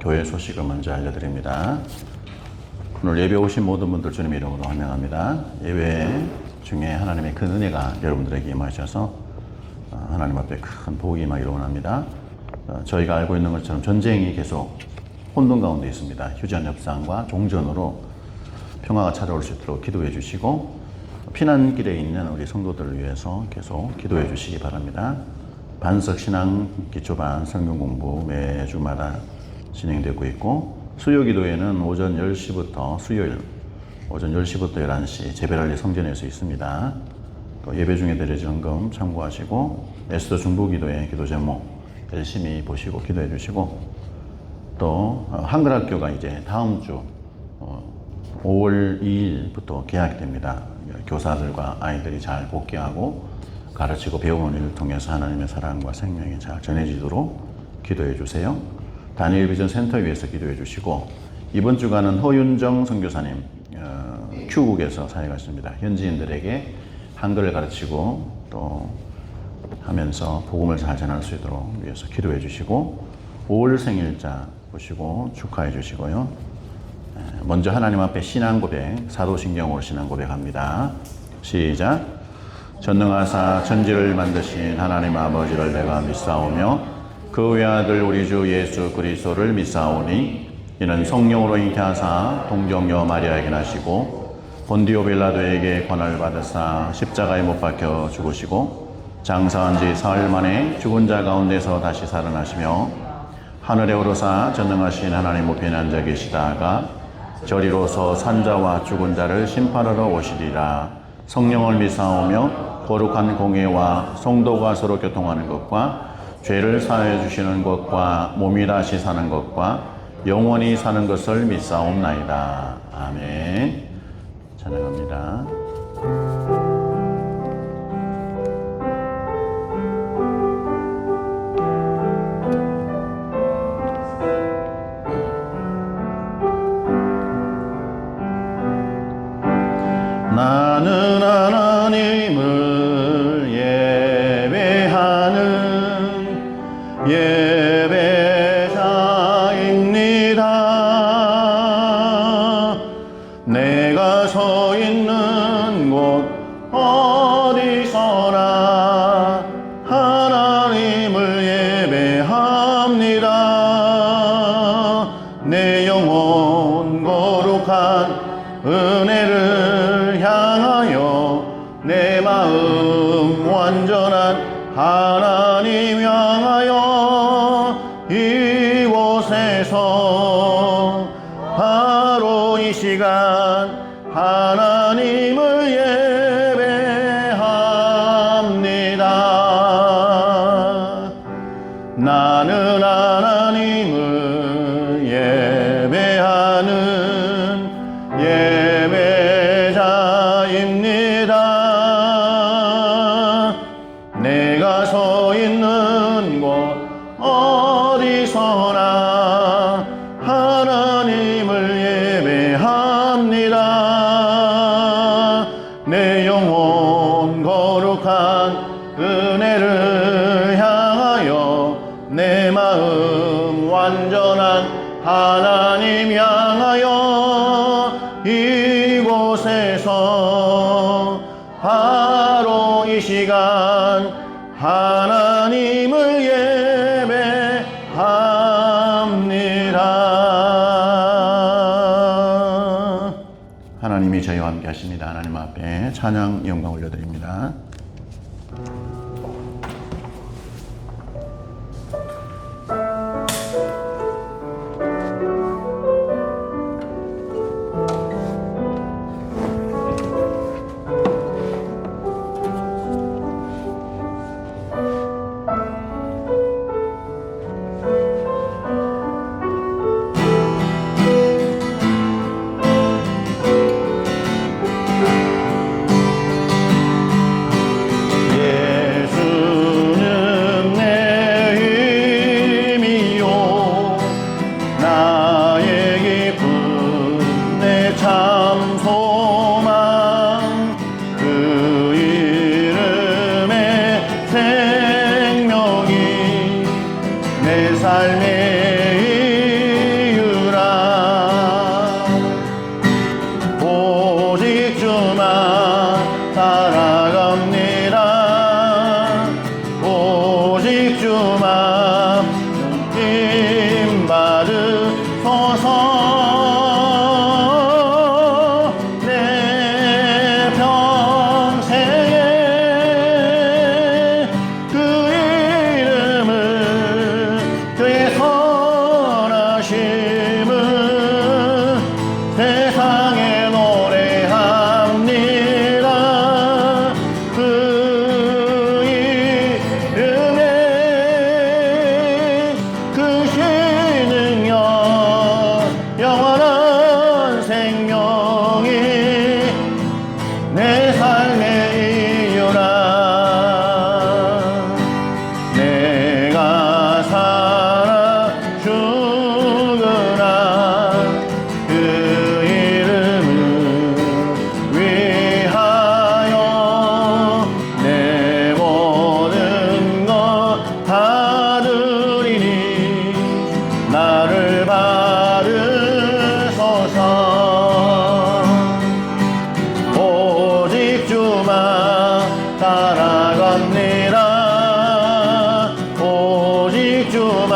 교회 소식을 먼저 알려드립니다. 오늘 예배 오신 모든 분들 주님 이름으로 환영합니다. 예배 중에 하나님의 큰 은혜가 여러분들에게 임하셔서 하나님 앞에 큰 복이 임하기를 원합니다. 저희가 알고 있는 것처럼 전쟁이 계속 혼돈 가운데 있습니다. 휴전 협상과 종전으로 평화가 찾아올 수 있도록 기도해 주시고, 피난길에 있는 우리 성도들을 위해서 계속 기도해 주시기 바랍니다. 반석 신앙 기초반 성경 공부 매주마다 진행되고 있고, 수요 기도회는 오전 10시부터 수요일 오전 10시부터 11시 제베랄리 성전에서 있습니다. 또 예배 중에 드려진 헌금 참고하시고, 에스더 중보 기도회 기도 제목 열심히 보시고 기도해 주시고, 또 한글학교가 이제 다음 주 5월 2일부터 개학됩니다. 교사들과 아이들이 잘 복귀하고 가르치고 배우는 일을 통해서 하나님의 사랑과 생명이 잘 전해지도록 기도해 주세요. 다니엘 비전 센터 위해서 기도해 주시고, 이번 주간은 허윤정 선교사님 Q국에서 사역하십니다. 현지인들에게 한글을 가르치고 또 하면서 복음을 잘 전할 수 있도록 위해서 기도해 주시고, 5월 생일자 보시고 축하해 주시고요. 먼저 하나님 앞에 신앙 고백, 사도신경으로 신앙 고백합니다. 시작. 전능하사 천지를 만드신 하나님 아버지를 내가 믿사오며 그 외아들 우리 주 예수 그리스도를 믿사오니, 이는 성령으로 잉태하사 동정녀 마리아에게 나시고 본디오 빌라도에게 권한을 받으사 십자가에 못 박혀 죽으시고 장사한 지 사흘 만에 죽은 자 가운데서 다시 살아나시며 하늘에 오르사 전능하신 하나님 우편에 앉아 계시다가 저리로서 산자와 죽은 자를 심판하러 오시리라. 성령을 믿사오며 거룩한 공예와 성도가 서로 교통하는 것과 죄를 사하여 주시는 것과 몸이 다시 사는 것과 영원히 사는 것을 믿사옵나이다. 아멘. 찬양합니다. 나는 하나님을 예배하는 예배자입니다. 내가 서 있는 곳 어디서나 하나님을 예배합니다. 내 영혼 거룩한 은혜를 향하여 내 마음 완전한 하나님 향하여 이곳에서 바로 이 시간 하나님을 예배합니다. 나는 하나님을 예배하는 예배자입니다. 내가 서 있는 곳 어디서나 하나님을 예배합니다. 내 영혼 거룩한 은혜를 향하여 내 마음 완전한 하나님 향하여 이곳에서 바로 이 시간 하나님을 예배합니다. 하나님이 저희와 함께 하십니다. 하나님 앞에 찬양 영광 올려드립니다. 선하심을 세상에 노래합니다. 그 이름에 크신 능력 영원한 생명이 내 삶의 이유라. 내가 살아 죽으나 그 이름을 위하여 내 모든 것 다 드리니 나를 받으소서. 오직 주만 따라갑니다. 오직 주만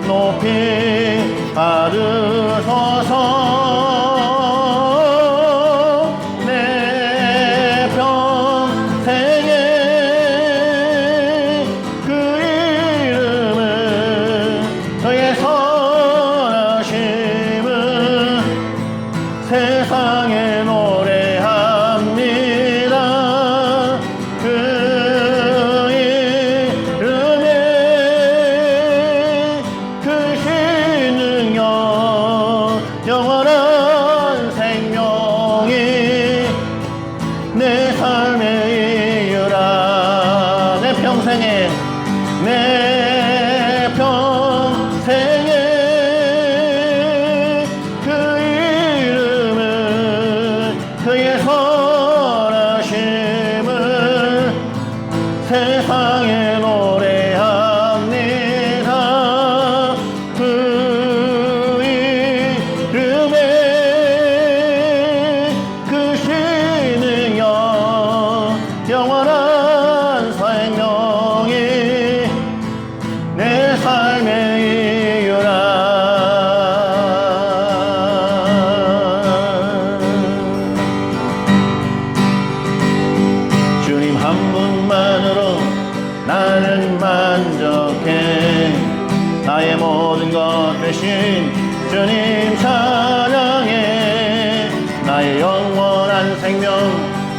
높이 받으소서. 내 평생에 그 이름을 그의 선하심을 세상에 노래합니다. 그 이름에 크신 능력 영원한 생명이 내 삶의 이유라. 내 평생에 그 이름을 그의 선하심을 세상에 노래합니다. 그 이름에 크신 능력 영원한 생명이 내 삶의 이유라. 주님 한 분만으로 나는 만족해. 나의 모든 것 대신 주님 찬양해. 나의 영원한 생명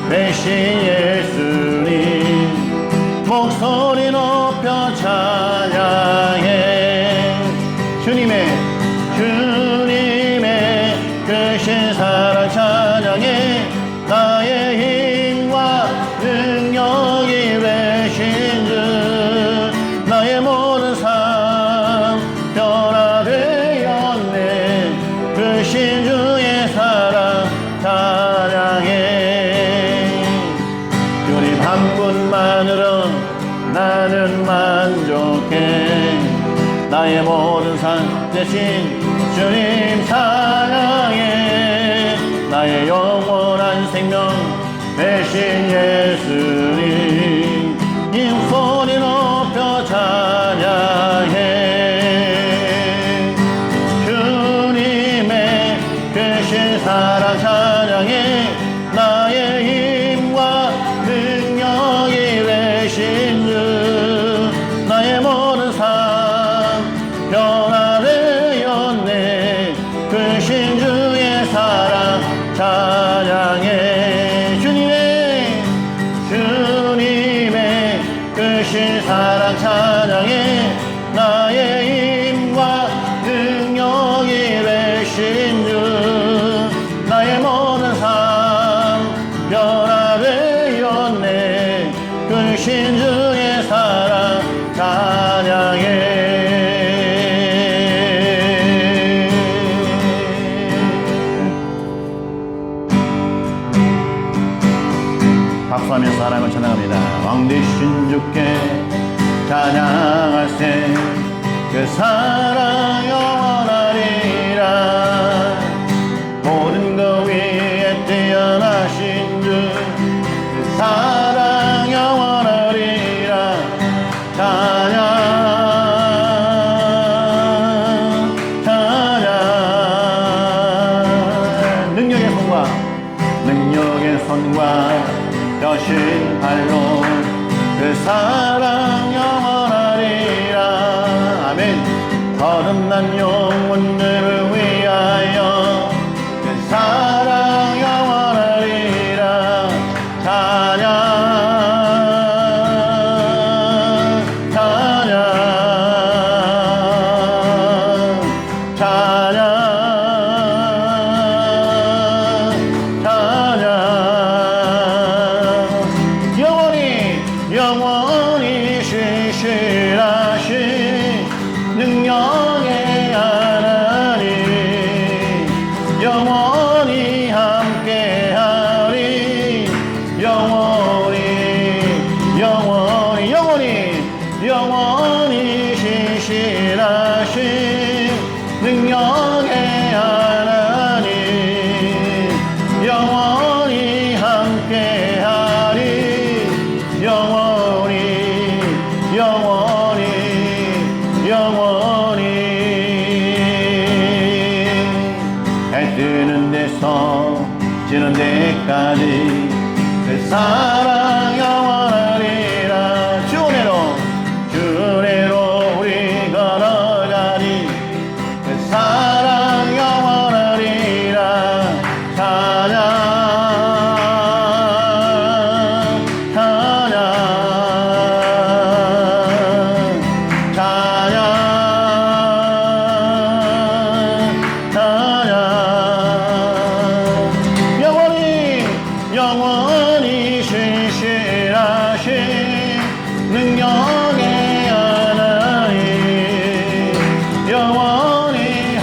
대신 예수님 목소리 높여 찬양해. 주님의 크신 사랑 찬양해. 나의 힘과 능력이 되신 주 나의 모든 삶 변화되었네. 크신 주의 사랑 찬양해. 주님 한 분만으로 나는 만족해. 나의 모든 삶 대신 주님 찬양해. 나의 영원한 생명 대신 예수님 이 소리 높여 찬양해. 주님의 크신 사랑 찬양해. 나의 힘과 능력이 되신 주 나의 모든 삶 변화되었네. 크신 주의 사랑 찬양해. 주님의 크신 사랑 찬양해. 나의 힘과 능력이 되신 주 나의 모든 삶 변화되었네. 크신 주의 사랑 찬양해. 박수하면서 하나님을 찬양합니다. 왕 되신 주께 찬양할세. 그 사랑 영원하리라. 모든 것 위에 뛰어나신 주 그 사랑 영원하리라. 찬양 능력의 손과 여신 발로 그 사랑 영원하리라. 아멘. 거듭난 영 영혼들을 위하여 그 사랑 영원하리라. 찬양 찬양 찬양 찬양 영원히 신실하신 능력의 하나님 영원히 함께하리. 영원히 신실하신 능력의 하나님 영원히 함께하리. 영원히 해 뜨는 데서 지는 데까지 그 사랑 영원하리라. 주 은혜로 우리 걸어가니 그 사랑 영원하리라. 찬양 찬양 찬양 찬양 영원히 신실하신 능력의 하나님 영원히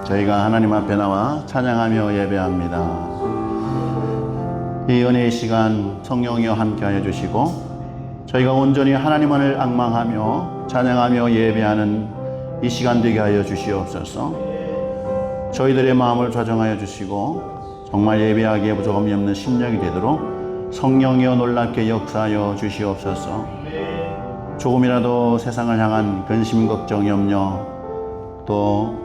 저희가 하나님 앞에 나와 찬양하며 예배합니다. 이 은혜의 시간 성령이여 함께하여 주시고 저희가 온전히 하나님만을 앙망하며 찬양하며 예배하는 이 시간 되게 하여 주시옵소서. 저희들의 마음을 좌정하여 주시고 정말 예배하기에 부족함이 없는 심령이 되도록 성령이여 놀랍게 역사하여 주시옵소서. 조금이라도 세상을 향한 근심, 걱정, 염려, 또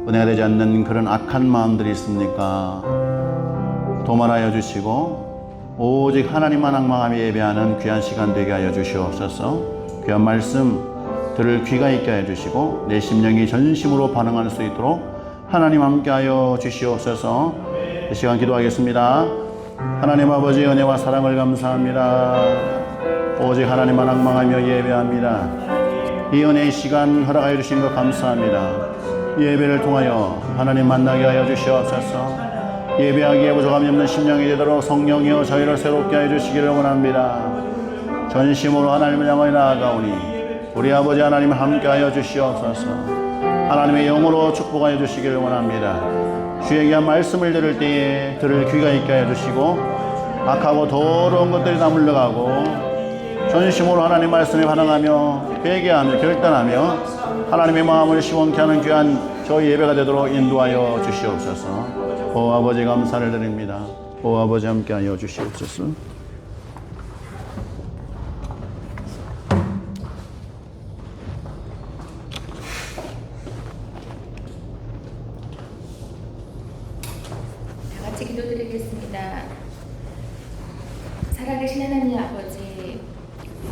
은혜가 되지 않는 그런 악한 마음들이 있습니까? 도말하여 주시고 오직 하나님만 앙망하며 예배하는 귀한 시간 되게 하여 주시옵소서. 귀한 말씀 들을 귀가 있게 하여 주시고 내 심령이 전심으로 반응할 수 있도록 하나님 함께하여 주시옵소서. 이 시간 기도하겠습니다. 하나님 아버지 은혜와 사랑을 감사합니다. 오직 하나님만 앙망하며 예배합니다. 이 은혜의 시간 허락하여 주신 것 감사합니다. 예배를 통하여 하나님 만나게 하여 주시옵소서. 예배하기에 부족함이 없는 심령이 되도록 성령이여 저희를 새롭게 하여 주시기를 원합니다. 전심으로 하나님을 향하여 나아가오니 우리 아버지 하나님 함께 하여 주시옵소서. 하나님의 영으로 축복하여 주시기를 원합니다. 주의 귀한 말씀을 들을 때에 들을 귀가 있게 하여 주시고 악하고 더러운 것들이 다 물러가고 전심으로 하나님 말씀에 반응하며 회개하며 결단하며 하나님의 마음을 시원케 하는 귀한 저희 예배가 되도록 인도하여 주시옵소서. 오 아버지 감사를 드립니다. 오 아버지 함께하여 주시옵소서. 다 같이 기도드리겠습니다. 살아계신 하나님 아버지,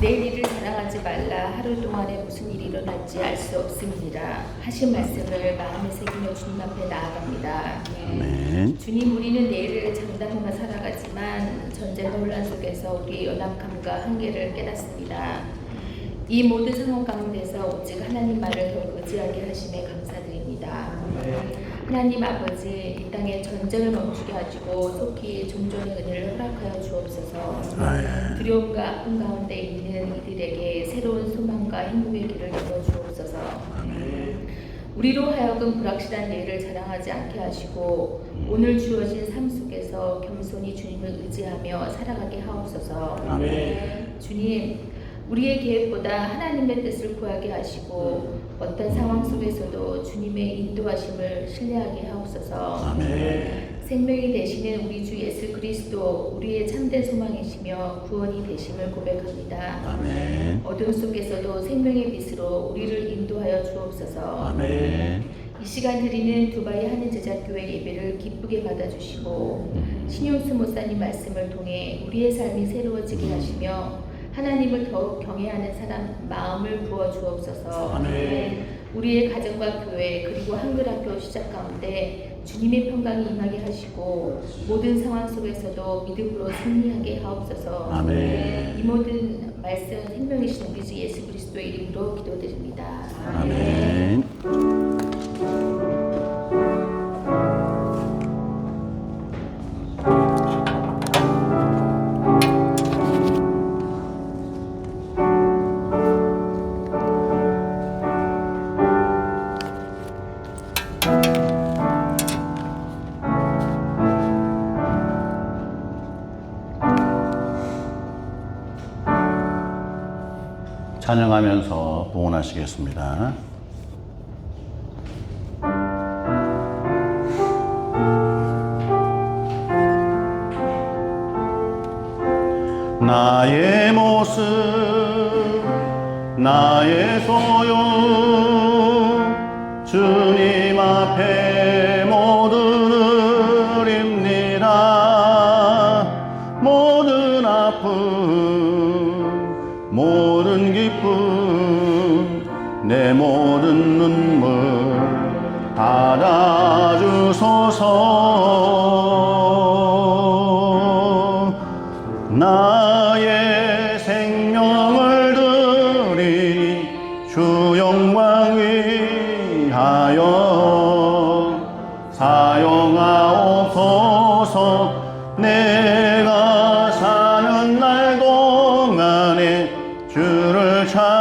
내일 일을 자랑하지 말라. 하루 동안에 무슨 일이 일어날지 알 수 없음이니라 하신 말씀을 마음에 새기며 주님 앞에 나아갑니다. 아멘. 주님, 우리는 내일을 장담하며 살아가지만 전쟁 혼란 속에서 우리의 연약함과 한계를 깨닫습니다. 이 모든 상황 가운데서 오직 하나님만을 더욱 의지하게 하심에 감사드립니다. 하나님 아버지, 이 땅에 전쟁을 멈추게 하시고 속히 종전의 은혜를 허락하여 주옵소서. 두려움과 아픔 가운데 있는 이들에게 새로운 소망과 행복의 길을 열어 주옵소서. 우리로 하여금 불확실한 내일을 자랑하지 않게 하시고 오늘 주어진 삶 속에서 겸손히 주님을 의지하며 살아가게 하옵소서. 주님, 우리의 계획보다 하나님의 뜻을 구하게 하시고 어떤 상황 속에서도 주님의 인도하심을 신뢰하게 하옵소서. 생명이 되시는 우리 주 예수 그리스도 우리의 참된 소망이시며 구원이 되심을 고백합니다. 어둠 속에서도 생명의 빛으로 우리를 인도하여 주옵소서. 이 시간 드리는 두바이 한인제자교회 예배를 기쁘게 받아주시고 신용수 목사님 말씀을 통해 우리의 삶이 새로워지게 하시며 하나님을 더욱 경외하는 사람 마음을 부어 주옵소서. 우리의 가정과 교회 그리고 한글학교 시작 가운데 주님의 평강이 임하게 하시고 모든 상황 속에서도 믿음으로 승리하게 하옵소서. 이 모든 말씀 생명이신 우리 주 예수 그리스도의 이름으로 기도드립니다. 아멘. 찬양하면서 봉헌하시겠습니다. 나의 모습 나의 소용 주님 앞에 모두 드립니다. 모든 아픔 모든 기쁨 내 모든 눈물 받아주소서. 나의 생명을 드리니 주 영광 위하여 사용하옵소서. 내가 사는 날 동안에 주를 찬양하며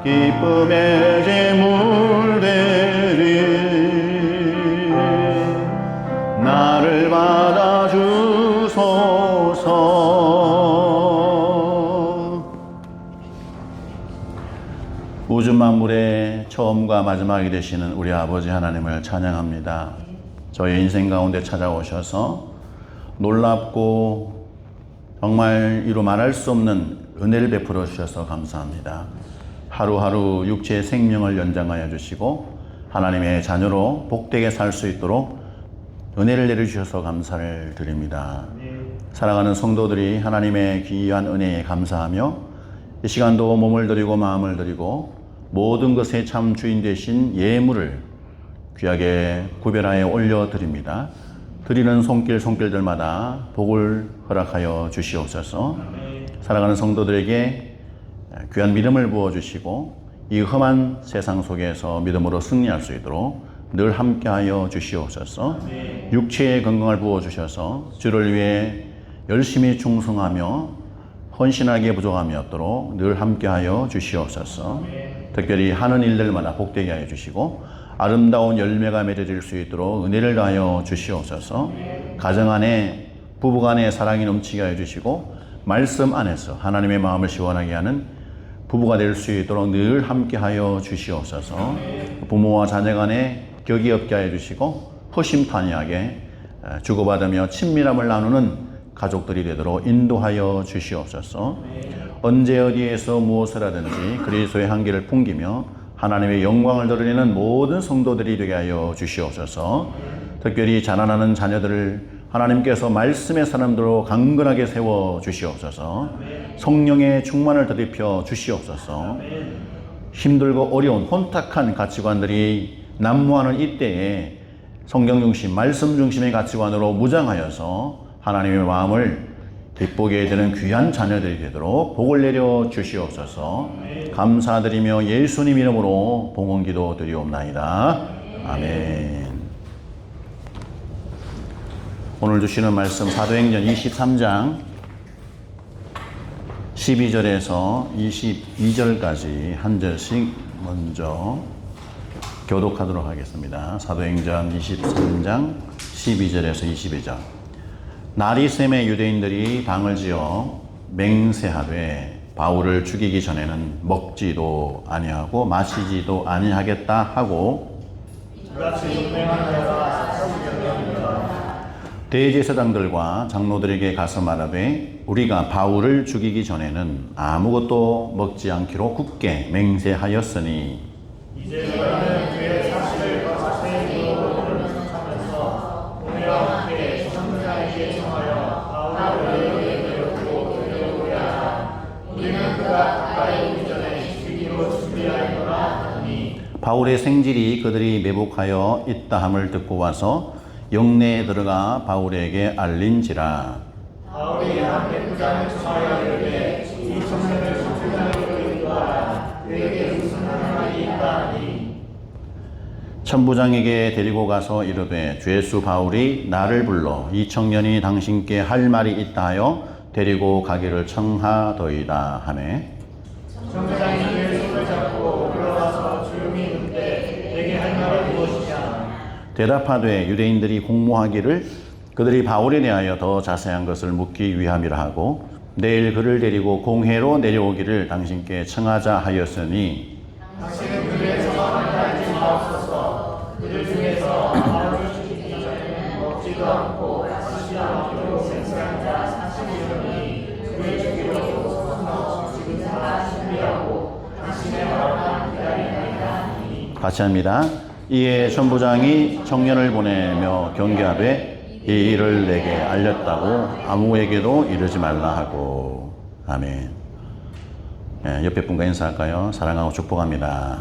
기쁨의 제물 처음과 마지막이 되시는 우리 아버지 하나님을 찬양합니다. 저의 인생 가운데 찾아오셔서 놀랍고 정말 이루 말할 수 없는 은혜를 베풀어 주셔서 감사합니다. 하루하루 육체의 생명을 연장하여 주시고 하나님의 자녀로 복되게 살 수 있도록 은혜를 내려주셔서 감사를 드립니다. 사랑하는 성도들이 하나님의 귀한 은혜에 감사하며 이 시간도 몸을 드리고 마음을 드리고 모든 것의 참 주인 되신 예물을 귀하게 구별하여 올려드립니다. 드리는 손길들마다 복을 허락하여 주시옵소서. 살아가는 성도들에게 귀한 믿음을 부어주시고 이 험한 세상 속에서 믿음으로 승리할 수 있도록 늘 함께하여 주시옵소서. 육체의 건강을 부어주셔서 주를 위해 열심히 충성하며 헌신하게 부족함이 없도록 늘 함께하여 주시옵소서. 특별히 하는 일들마다 복되게 하여 주시고 아름다운 열매가 맺어질 수 있도록 은혜를 다하여 주시옵소서. 가정 안에 부부간의 사랑이 넘치게 하여 주시고 말씀 안에서 하나님의 마음을 시원하게 하는 부부가 될 수 있도록 늘 함께하여 주시옵소서. 부모와 자녀 간에 격이 없게 하여 주시고 허심탄회하게 주고받으며 친밀함을 나누는 가족들이 되도록 인도하여 주시옵소서. 언제 어디에서 무엇을 하든지 그리스도의 향기를 풍기며 하나님의 영광을 드러내는 모든 성도들이 되게 하여 주시옵소서. 특별히 자라나는 자녀들을 하나님께서 말씀의 사람들로 강건하게 세워 주시옵소서. 성령의 충만을 더입혀 주시옵소서. 힘들고 어려운 혼탁한 가치관들이 난무하는 이때에 성경 중심, 말씀 중심의 가치관으로 무장하여서 하나님의 마음을 기쁘게 되는 귀한 자녀들이 되도록 복을 내려 주시옵소서. 감사드리며 예수님 이름으로 봉헌기도 드리옵나이다. 아멘. 오늘 주시는 말씀 사도행전 23장 12절에서 22절까지 한 절씩 먼저 교독하도록 하겠습니다. 사도행전 23장 12절에서 22절. 날이 샘에 유대인들이 방을 지어 맹세하되 바울을 죽이기 전에는 먹지도 아니하고 마시지도 아니하겠다 하고 대제사장들과 장로들에게 가서 말하되 우리가 바울을 죽이기 전에는 아무것도 먹지 않기로 굳게 맹세하였으니 이제 너희는 그의 사실을 더 자세히 모르는 척하면서 우리와 함께 천부장에게 청하여 바울을 너희에게로 데려오려 하라. 우리는 그가 가까이 오기 전에 죽이기로 준비하였노라 하더니 바울의 생질이 그들이 매복하여 있다 함을 듣고 와서 영내에 들어가 바울에게 알린지라. 바울이 한 백부장을 청하여 이르되 이 청년을 천부장에게 인도하라. 그에게 무슨 상관이 있다 하니 천부장에게 데리고 가서 이르되 죄수 바울이 나를 불러 이 청년이 당신께 할 말이 있다 하여 데리고 가기를 청하더이다 하매 천부장이 그의 손을 잡고 불러와서 조용히 묻되 내게 할 말이 무엇이냐. 대답하되 유대인들이 공모하기를 그들이 바울에 대하여 더 자세한 것을 묻기 위함이라 하고 내일 그를 데리고 공회로 내려오기를 당신께 청하자 하였으니 당신은 그들의 청함을 달지 마옵소서. 그들 중에서 바울을 죽이기 전에는 먹지도 않고 마시지도 않기로 맹세한 자 40명이 그를 죽이려고 소송하고 지금 다 준비하고 당신의 허락만 기다리나이다. 같이 합니다. 이에 천부장이 청년을 보내며 경계하되 이 일을 내게 알렸다고 아무에게도 이르지 말라 하고. 아멘. 네, 옆에 분과 인사할까요? 사랑하고 축복합니다.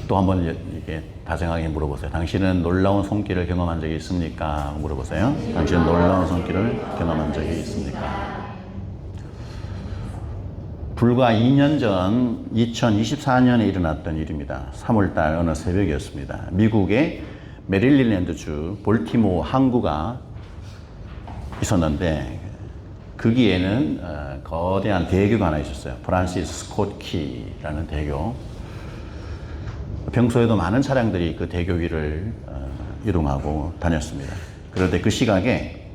또 한번 이게 다정하게 물어보세요. 당신은 놀라운 손길을 경험한 적이 있습니까? 물어보세요. 당신은 놀라운 손길을 경험한 적이 있습니까? 불과 2년 전 2024년에 일어났던 일입니다. 3월달 어느 새벽이었습니다. 미국의 메릴랜드주 볼티모어 항구가 있었는데 거기에는 거대한 대교가 하나 있었어요. 프란시스 스콧 키라는 대교. 평소에도 많은 차량들이 그 대교 위를 이동하고 다녔습니다. 그런데 그 시각에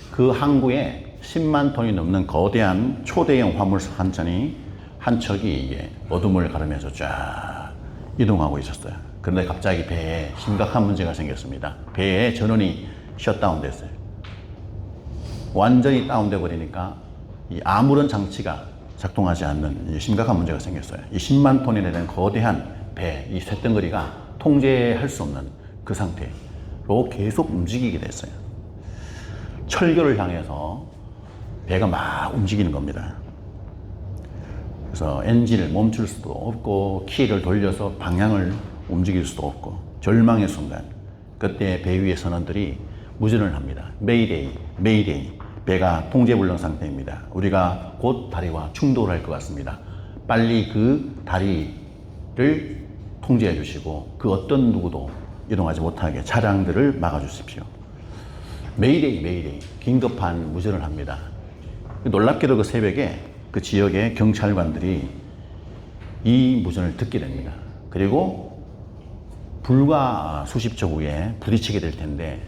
그 항구에 10만 톤이 넘는 거대한 초대형 화물선 한 척이 이게 어둠을 가르면서 쫙 이동하고 있었어요. 그런데 갑자기 배에 심각한 문제가 생겼습니다. 배의 전원이 셧다운 됐어요. 완전히 다운돼 버리니까 이 아무런 장치가 작동하지 않는 심각한 문제가 생겼어요. 이 10만 톤이라는 거대한 배, 이 쇳덩어리가 통제할 수 없는 그 상태로 계속 움직이게 됐어요. 철교를 향해서 배가 막 움직이는 겁니다. 그래서 엔진을 멈출 수도 없고 키를 돌려서 방향을 움직일 수도 없고 절망의 순간, 그때 배 위의 선원들이 무전을 합니다. 메이데이, 메이데이. 배가 통제불능 상태입니다. 우리가 곧 다리와 충돌할 것 같습니다. 빨리 그 다리를 통제해 주시고 그 어떤 누구도 이동하지 못하게 차량들을 막아 주십시오. 메이데이, 메이데이. 긴급한 무전을 합니다. 놀랍게도 그 새벽에 그 지역의 경찰관들이 이 무전을 듣게 됩니다. 그리고 불과 수십 초 후에 부딪히게 될 텐데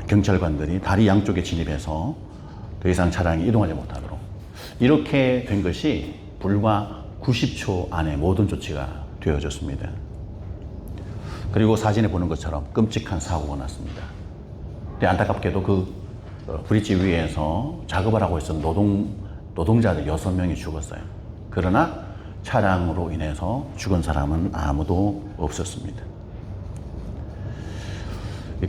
경찰관들이 다리 양쪽에 진입해서 더 이상 차량이 이동하지 못하도록, 이렇게 된 것이 불과 90초 안에 모든 조치가 되어졌습니다. 그리고 사진에 보는 것처럼 끔찍한 사고가 났습니다. 근데 안타깝게도 그 브릿지 위에서 작업을 하고 있었던 노동자들 6명이 죽었어요. 그러나 차량으로 인해서 죽은 사람은 아무도 없었습니다.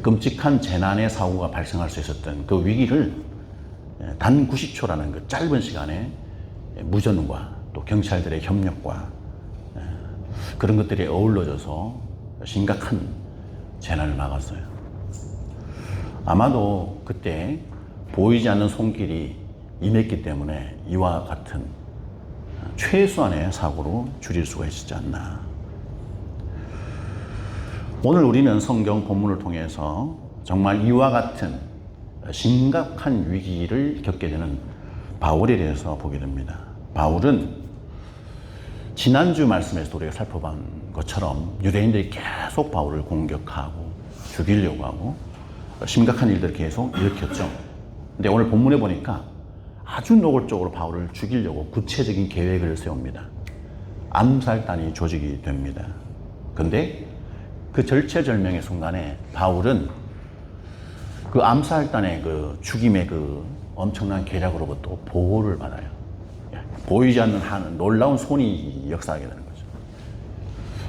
끔찍한 재난의 사고가 발생할 수 있었던 그 위기를 단 90초라는 그 짧은 시간에 무전과 또 경찰들의 협력과 그런 것들이 어우러져서 심각한 재난을 막았어요. 아마도 그때 보이지 않는 손길이 임했기 때문에 이와 같은 최소한의 사고로 줄일 수가 있었지 않나. 오늘 우리는 성경 본문을 통해서 정말 이와 같은 심각한 위기를 겪게 되는 바울에 대해서 보게 됩니다. 바울은 지난주 말씀에서 우리가 살펴본 것처럼 유대인들이 계속 바울을 공격하고 죽이려고 하고 심각한 일들을 계속 일으켰죠. 근데 오늘 본문에 보니까 아주 노골적으로 바울을 죽이려고 구체적인 계획을 세웁니다. 암살단이 조직이 됩니다. 근데 그 절체절명의 순간에 바울은 그 암살단의 그 죽임의 그 엄청난 계략으로부터 보호를 받아요. 보이지 않는 한 놀라운 손이 역사하게 되는 거죠.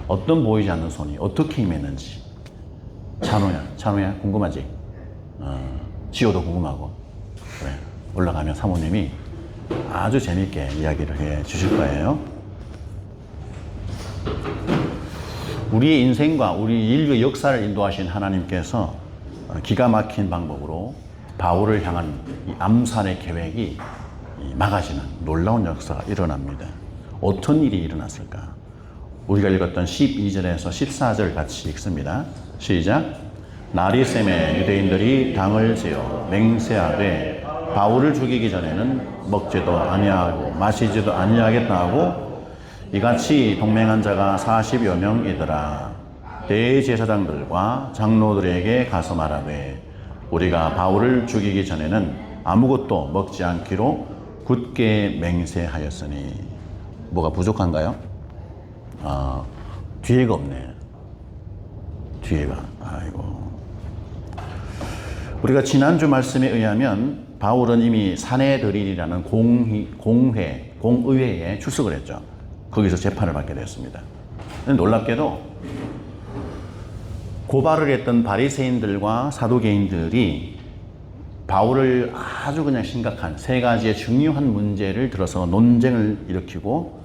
어떤 보이지 않는 손이 어떻게 임했는지. 찬호야 궁금하지? 지호도 궁금하고. 그래, 올라가면 사모님이 아주 재밌게 이야기를 해 주실 거예요. 우리의 인생과 우리 인류의 역사를 인도하신 하나님께서 기가 막힌 방법으로 바울을 향한 이 암살의 계획이 막아지는 놀라운 역사가 일어납니다. 어떤 일이 일어났을까? 우리가 읽었던 12절에서 14절 같이 읽습니다. 시작. 날이 샘에 유대인들이 당을 지어 맹세하되 바울을 죽이기 전에는 먹지도 아니하고 마시지도 아니하겠다 하고 이같이 동맹한 자가 40여 명이더라. 대제사장들과 장로들에게 가서 말하되 우리가 바울을 죽이기 전에는 아무것도 먹지 않기로 굳게 맹세하였으니. 뭐가 부족한가요? 뒤에가 없네. 뒤에가. 아이고. 우리가 지난주 말씀에 의하면 바울은 이미 사내들인이라는 공의회에 출석을 했죠. 거기서 재판을 받게 됐습니다. 놀랍게도 고발을 했던 바리새인들과 사두개인들이 바울을 아주 그냥 심각한 세 가지의 중요한 문제를 들어서 논쟁을 일으키고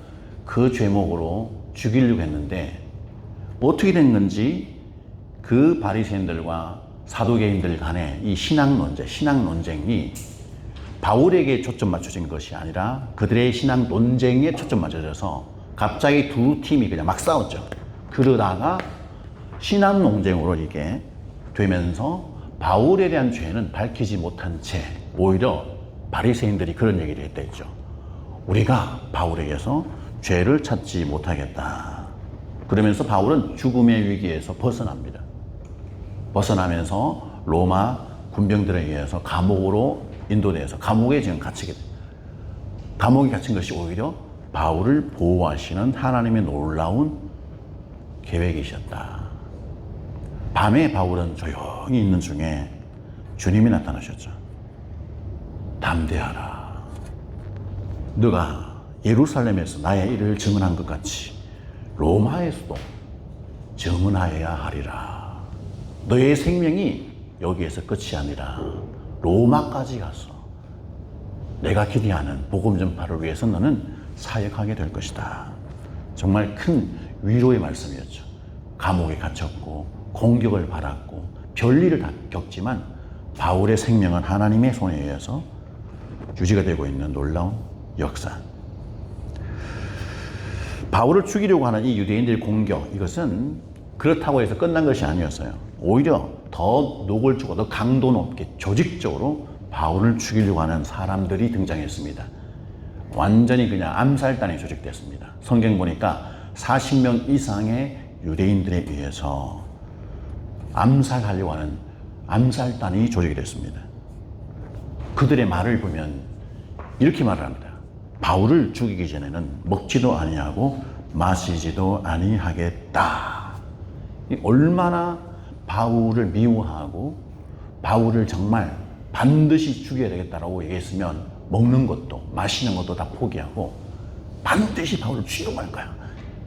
그 죄목으로 죽이려고 했는데 어떻게 된 건지 그 바리새인들과 사두개인들 간의 이 신앙 논쟁이 바울에게 초점 맞춰진 것이 아니라 그들의 신앙 논쟁에 초점 맞춰져서 갑자기 두 팀이 그냥 막 싸웠죠. 그러다가 신앙 논쟁으로 이게 되면서 바울에 대한 죄는 밝히지 못한 채 오히려 바리새인들이 그런 얘기를 했댔죠. 우리가 바울에게서 죄를 찾지 못하겠다. 그러면서 바울은 죽음의 위기에서 벗어납니다. 벗어나면서 로마 군병들에 의해서 감옥으로 인도되어서 감옥에 지금 갇히게 됩니다. 감옥에 갇힌 것이 오히려 바울을 보호하시는 하나님의 놀라운 계획이셨다. 밤에 바울은 조용히 있는 중에 주님이 나타나셨죠. 담대하라. 너가 예루살렘에서 나의 일을 증언한 것 같이 로마에서도 증언하여야 하리라. 너의 생명이 여기에서 끝이 아니라 로마까지 가서 내가 기대하는 복음 전파를 위해서 너는 사역하게 될 것이다. 정말 큰 위로의 말씀이었죠. 감옥에 갇혔고 공격을 받았고 별일을 다 겪지만 바울의 생명은 하나님의 손에 의해서 유지가 되고 있는 놀라운 역사. 바울을 죽이려고 하는 이 유대인들의 공격, 이것은 그렇다고 해서 끝난 것이 아니었어요. 오히려 더 노골적으로, 더 강도 높게 조직적으로 바울을 죽이려고 하는 사람들이 등장했습니다. 완전히 그냥 암살단이 조직됐습니다. 성경 보니까 40명 이상의 유대인들에 의해서 암살하려고 하는 암살단이 조직이 됐습니다. 그들의 말을 보면 이렇게 말을 합니다. 바울을 죽이기 전에는 먹지도 아니하고 마시지도 아니하겠다. 얼마나 바울을 미워하고 바울을 정말 반드시 죽여야 되겠다라고 얘기했으면 먹는 것도 마시는 것도 다 포기하고 반드시 바울을 죽이고 말 거야.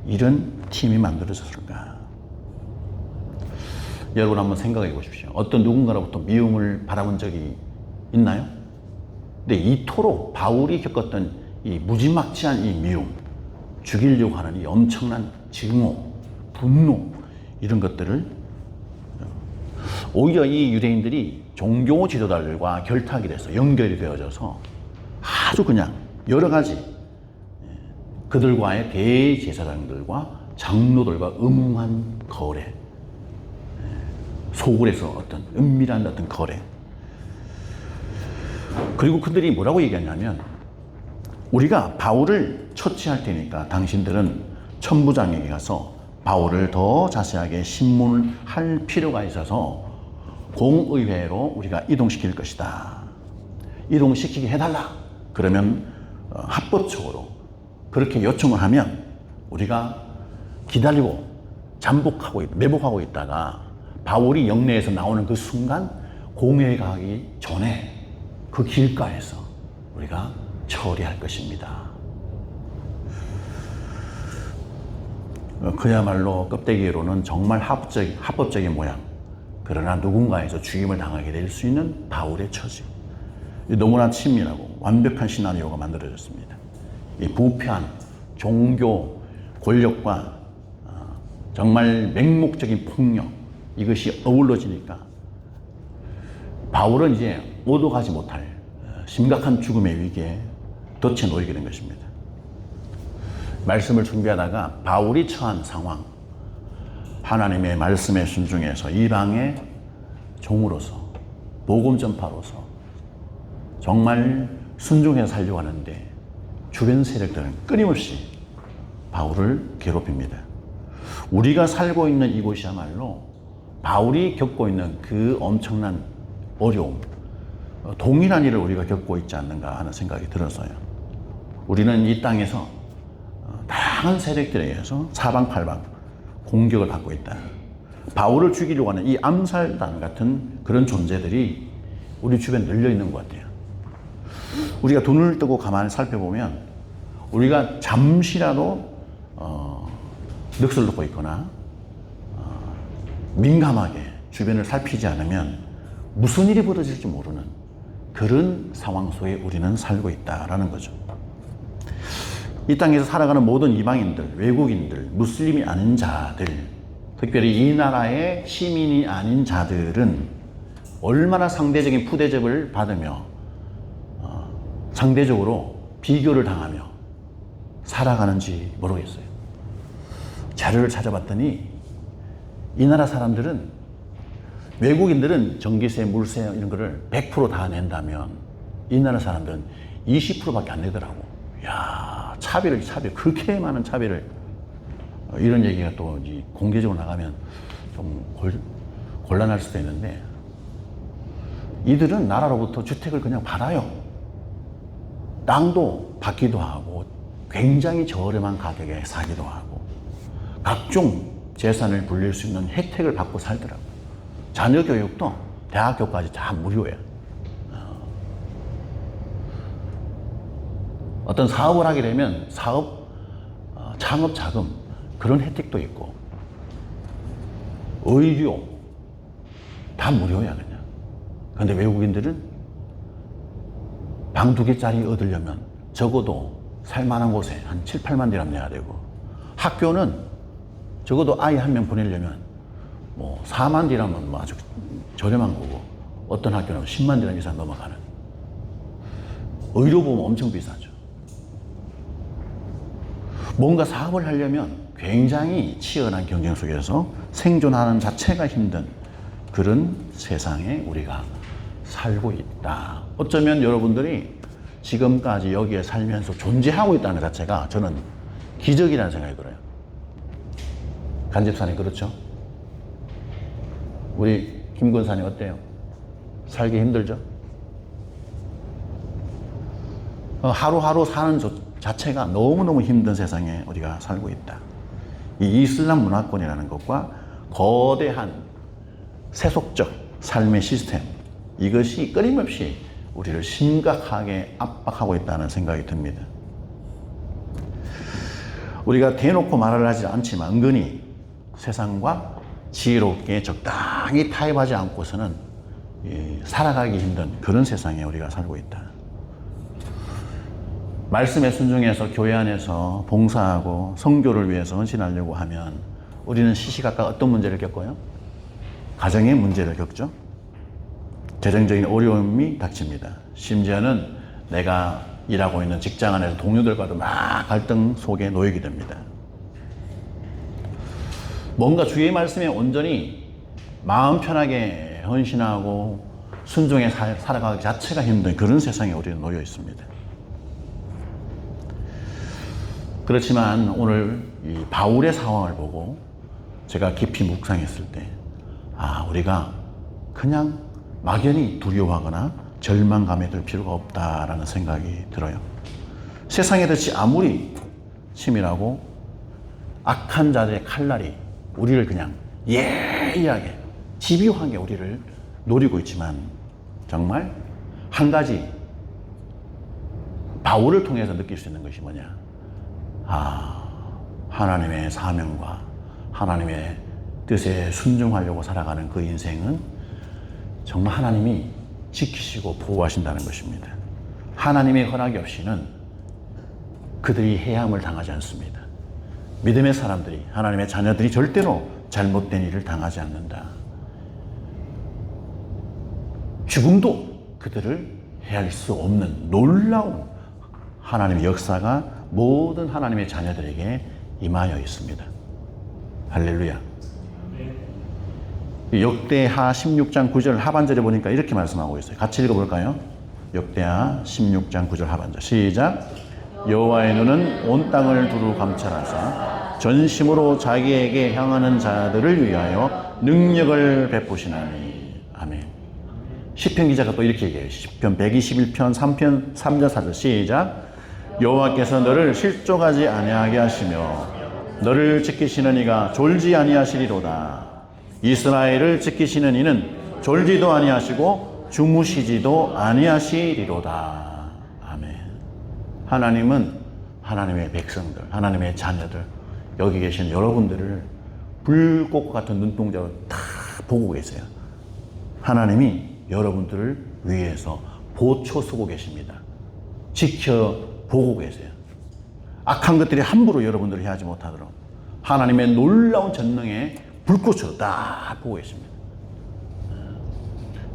이런 팀이 만들어졌을까? 여러분 한번 생각해 보십시오. 어떤 누군가로부터 미움을 받아본 적이 있나요? 근데 이토록 바울이 겪었던 이 무지막지한 이 미움, 죽이려고 하는 이 엄청난 증오, 분노, 이런 것들을 오히려 이 유대인들이 종교 지도자들과 결탁이 돼서 연결이 되어져서 아주 그냥 여러 가지 그들과의 대제사장들과 장로들과 음흉한 거래, 소굴에서 어떤 은밀한 어떤 거래. 그리고 그들이 뭐라고 얘기하냐면 우리가 바울을 처치할 테니까 당신들은 천부장에게 가서 바울을 더 자세하게 신문을 할 필요가 있어서 공의회로 우리가 이동시킬 것이다. 이동시키게 해달라. 그러면 합법적으로 그렇게 요청을 하면 우리가 기다리고 잠복하고 매복하고 있다가 바울이 영내에서 나오는 그 순간 공회에 가기 전에 그 길가에서 우리가 처리할 것입니다. 그야말로 껍데기로는 정말 합법적인 모양. 그러나 누군가에서 죽임을 당하게 될 수 있는 바울의 처지. 너무나 친밀하고 완벽한 시나리오가 만들어졌습니다. 이 부패한 종교 권력과 정말 맹목적인 폭력, 이것이 어우러지니까 바울은 이제 오도가지 못할 심각한 죽음의 위기에 덫에 놓이게 된 것입니다. 말씀을 준비하다가 바울이 처한 상황, 하나님의 말씀에 순종해서 이방의 종으로서 복음 전파로서 정말 순종해서 살려고 하는데 주변 세력들은 끊임없이 바울을 괴롭힙니다. 우리가 살고 있는 이곳이야말로 바울이 겪고 있는 그 엄청난 어려움, 동일한 일을 우리가 겪고 있지 않는가 하는 생각이 들어서요. 우리는 이 땅에서 다양한 세력들에 의해서 사방팔방 공격을 받고 있다. 바울을 죽이려고 하는 이 암살단 같은 그런 존재들이 우리 주변에 널려 있는 것 같아요. 우리가 눈을 뜨고 가만히 살펴보면 우리가 잠시라도 넋을 놓고 있거나 민감하게 주변을 살피지 않으면 무슨 일이 벌어질지 모르는 그런 상황 속에 우리는 살고 있다라는 거죠. 이 땅에서 살아가는 모든 이방인들, 외국인들, 무슬림이 아닌 자들, 특별히 이 나라의 시민이 아닌 자들은 얼마나 상대적인 푸대접을 받으며 상대적으로 비교를 당하며 살아가는지 모르겠어요. 자료를 찾아봤더니 이 나라 사람들은, 외국인들은 전기세, 물세 이런 거를 100% 다 낸다면 이 나라 사람들은 20%밖에 안 내더라고. 야, 차별, 그렇게 많은 차별을, 이런 얘기가 또 공개적으로 나가면 좀 곤란할 수도 있는데, 이들은 나라로부터 주택을 그냥 받아요. 땅도 받기도 하고 굉장히 저렴한 가격에 사기도 하고 각종 재산을 불릴 수 있는 혜택을 받고 살더라고요. 자녀 교육도 대학교까지 다 무료예요. 어떤 사업을 하게 되면 사업 창업 자금 그런 혜택도 있고 의료 다 무료야 그냥. 근데 외국인들은 방 2개짜리 얻으려면 적어도 살만한 곳에 한 7, 8만 디람 내야 되고 학교는 적어도 아이 한 명 보내려면 뭐 4만 디람은 뭐 아주 저렴한 거고 어떤 학교는 10만 디람 이상 넘어가는. 의료보험 엄청 비싸죠. 뭔가 사업을 하려면 굉장히 치열한 경쟁 속에서 생존하는 자체가 힘든 그런 세상에 우리가 살고 있다. 어쩌면 여러분들이 지금까지 여기에 살면서 존재하고 있다는 것 자체가 저는 기적이라는 생각이 들어요. 간집사님 그렇죠? 우리 김권사님 어때요? 살기 힘들죠? 하루하루 사는 자체가 너무너무 힘든 세상에 우리가 살고 있다. 이 이슬람 문화권이라는 것과 거대한 세속적 삶의 시스템, 이것이 끊임없이 우리를 심각하게 압박하고 있다는 생각이 듭니다. 우리가 대놓고 말을 하지 않지만 은근히 세상과 지혜롭게 적당히 타협하지 않고서는 살아가기 힘든 그런 세상에 우리가 살고 있다. 말씀에 순종해서 교회 안에서 봉사하고 선교를 위해서 헌신하려고 하면 우리는 시시각각 어떤 문제를 겪어요? 가정의 문제를 겪죠. 재정적인 어려움이 닥칩니다. 심지어는 내가 일하고 있는 직장 안에서 동료들과도 막 갈등 속에 놓이게 됩니다. 뭔가 주의 말씀에 온전히 마음 편하게 헌신하고 순종해 살아가기 자체가 힘든 그런 세상에 우리는 놓여 있습니다. 그렇지만 오늘 이 바울의 상황을 보고 제가 깊이 묵상했을 때 우리가 그냥 막연히 두려워하거나 절망감에 들 필요가 없다라는 생각이 들어요. 세상의 덫이 아무리 치밀하고 악한 자들의 칼날이 우리를 그냥 예리하게 집요하게 우리를 노리고 있지만 정말 한 가지 바울을 통해서 느낄 수 있는 것이 뭐냐? 하나님의 사명과 하나님의 뜻에 순종하려고 살아가는 그 인생은 정말 하나님이 지키시고 보호하신다는 것입니다. 하나님의 허락이 없이는 그들이 해함을 당하지 않습니다. 믿음의 사람들이, 하나님의 자녀들이 절대로 잘못된 일을 당하지 않는다. 죽음도 그들을 해할 수 없는 놀라운 하나님의 역사가 모든 하나님의 자녀들에게 임하여 있습니다. 할렐루야. 역대하 16장 9절 하반절에 보니까 이렇게 말씀하고 있어요. 같이 읽어볼까요? 역대하 16장 9절 하반절 시작. 여호와의 눈은 온 땅을 두루 감찰하사 전심으로 자기에게 향하는 자들을 위하여 능력을 베푸시나니. 아멘. 시편 기자가 또 이렇게 얘기해요. 시편 121편 3편 3절 4절 시작. 여호와께서 너를 실족하지 아니하게 하시며 너를 지키시는 이가 졸지 아니하시리로다. 이스라엘을 지키시는 이는 졸지도 아니하시고 주무시지도 아니하시리로다. 아멘. 하나님은 하나님의 백성들, 하나님의 자녀들, 여기 계신 여러분들을 불꽃과 같은 눈동자로 다 보고 계세요. 하나님이 여러분들을 위해서 보초 서고 계십니다. 지켜보고 계세요. 악한 것들이 함부로 여러분들을 해하지 못하도록 하나님의 놀라운 전능의 불꽃으로 딱 보고 계십니다.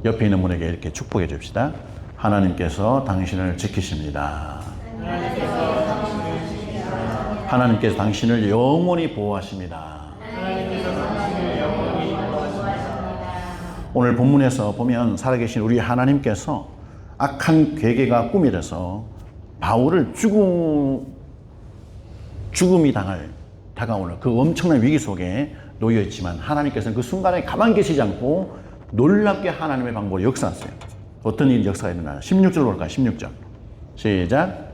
옆에 있는 분에게 이렇게 축복해 줍시다. 하나님께서 당신을 지키십니다. 하나님께서 당신을 영원히 보호하십니다. 오늘 본문에서 보면 살아계신 우리 하나님께서 악한 괴계가 꾸밀어서 바울을 죽음이 다가오는 그 엄청난 위기 속에 놓여 있지만 하나님께서는 그 순간에 가만히 계시지 않고 놀랍게 하나님의 방법을 역사하세요. 어떤 일 역사가 일어나요? 16절 볼까요? 16절. 시작.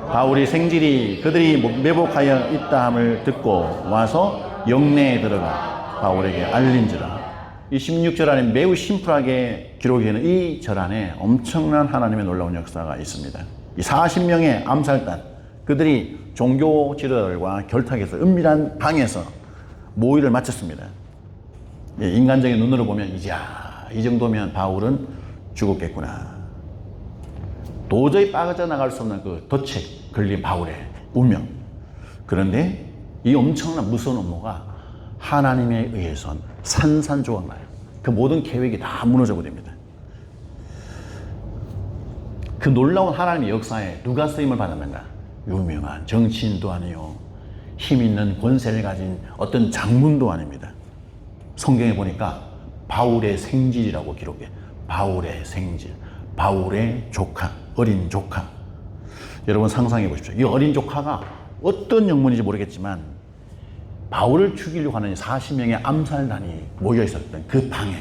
바울이 생질이 그들이 매복하여 있다함을 듣고 와서 영내에 들어가 바울에게 알린지라. 이 16절 안에 매우 심플하게 기록되는 이 절 안에 엄청난 하나님의 놀라운 역사가 있습니다. 이 40명의 암살단, 그들이 종교 지도자들과 결탁해서 은밀한 방에서 모의를 마쳤습니다. 예, 인간적인 눈으로 보면 이제 이 정도면 바울은 죽었겠구나. 도저히 빠져나갈 수 없는 그 덫에 걸린 바울의 운명. 그런데 이 엄청난 무서운 업무가 하나님에 의해서 산산조각나요. 그 모든 계획이 다 무너져 버립니다. 그 놀라운 하나님의 역사에 누가 쓰임을 받았는가? 유명한 정치인도 아니요, 힘 있는 권세를 가진 어떤 장군도 아닙니다. 성경에 보니까 바울의 생질이라고 기록해. 바울의 생질, 바울의 조카, 어린 조카. 여러분 상상해 보십시오. 이 어린 조카가 어떤 영문인지 모르겠지만 바울을 죽이려고 하는 40명의 암살단이 모여 있었던 그 방에,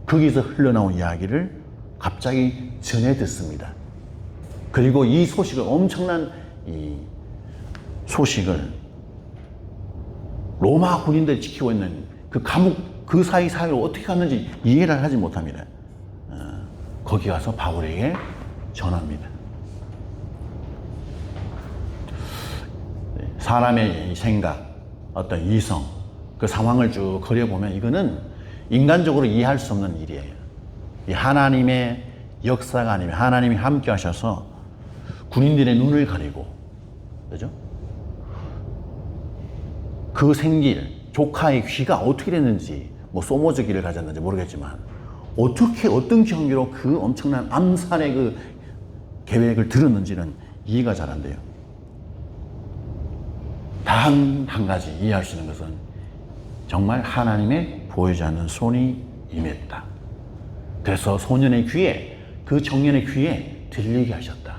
거기서 흘러나온 이야기를 갑자기 전해 듣습니다. 그리고 이 소식을, 엄청난 이 소식을 로마 군인들이 지키고 있는 그 감옥 그 사이로 어떻게 갔는지 이해를 하지 못합니다. 거기 가서 바울에게 전합니다. 사람의 생각, 어떤 이성, 그 상황을 쭉 그려보면 이거는 인간적으로 이해할 수 없는 일이에요. 이 하나님의 역사가 아니면 하나님이 함께 하셔서 군인들의 눈을 가리고, 그죠? 그 생길, 조카의 귀가 어떻게 됐는지, 뭐 소모적기를 가졌는지 모르겠지만 어떻게 어떤 경위로 그 엄청난 암살의 그 계획을 들었는지는 이해가 잘 안 돼요. 단 한 가지 이해할 수 있는 것은 정말 하나님의 보이지 않는 손이 임했다. 그래서 소년의 귀에, 그 청년의 귀에 들리게 하셨다.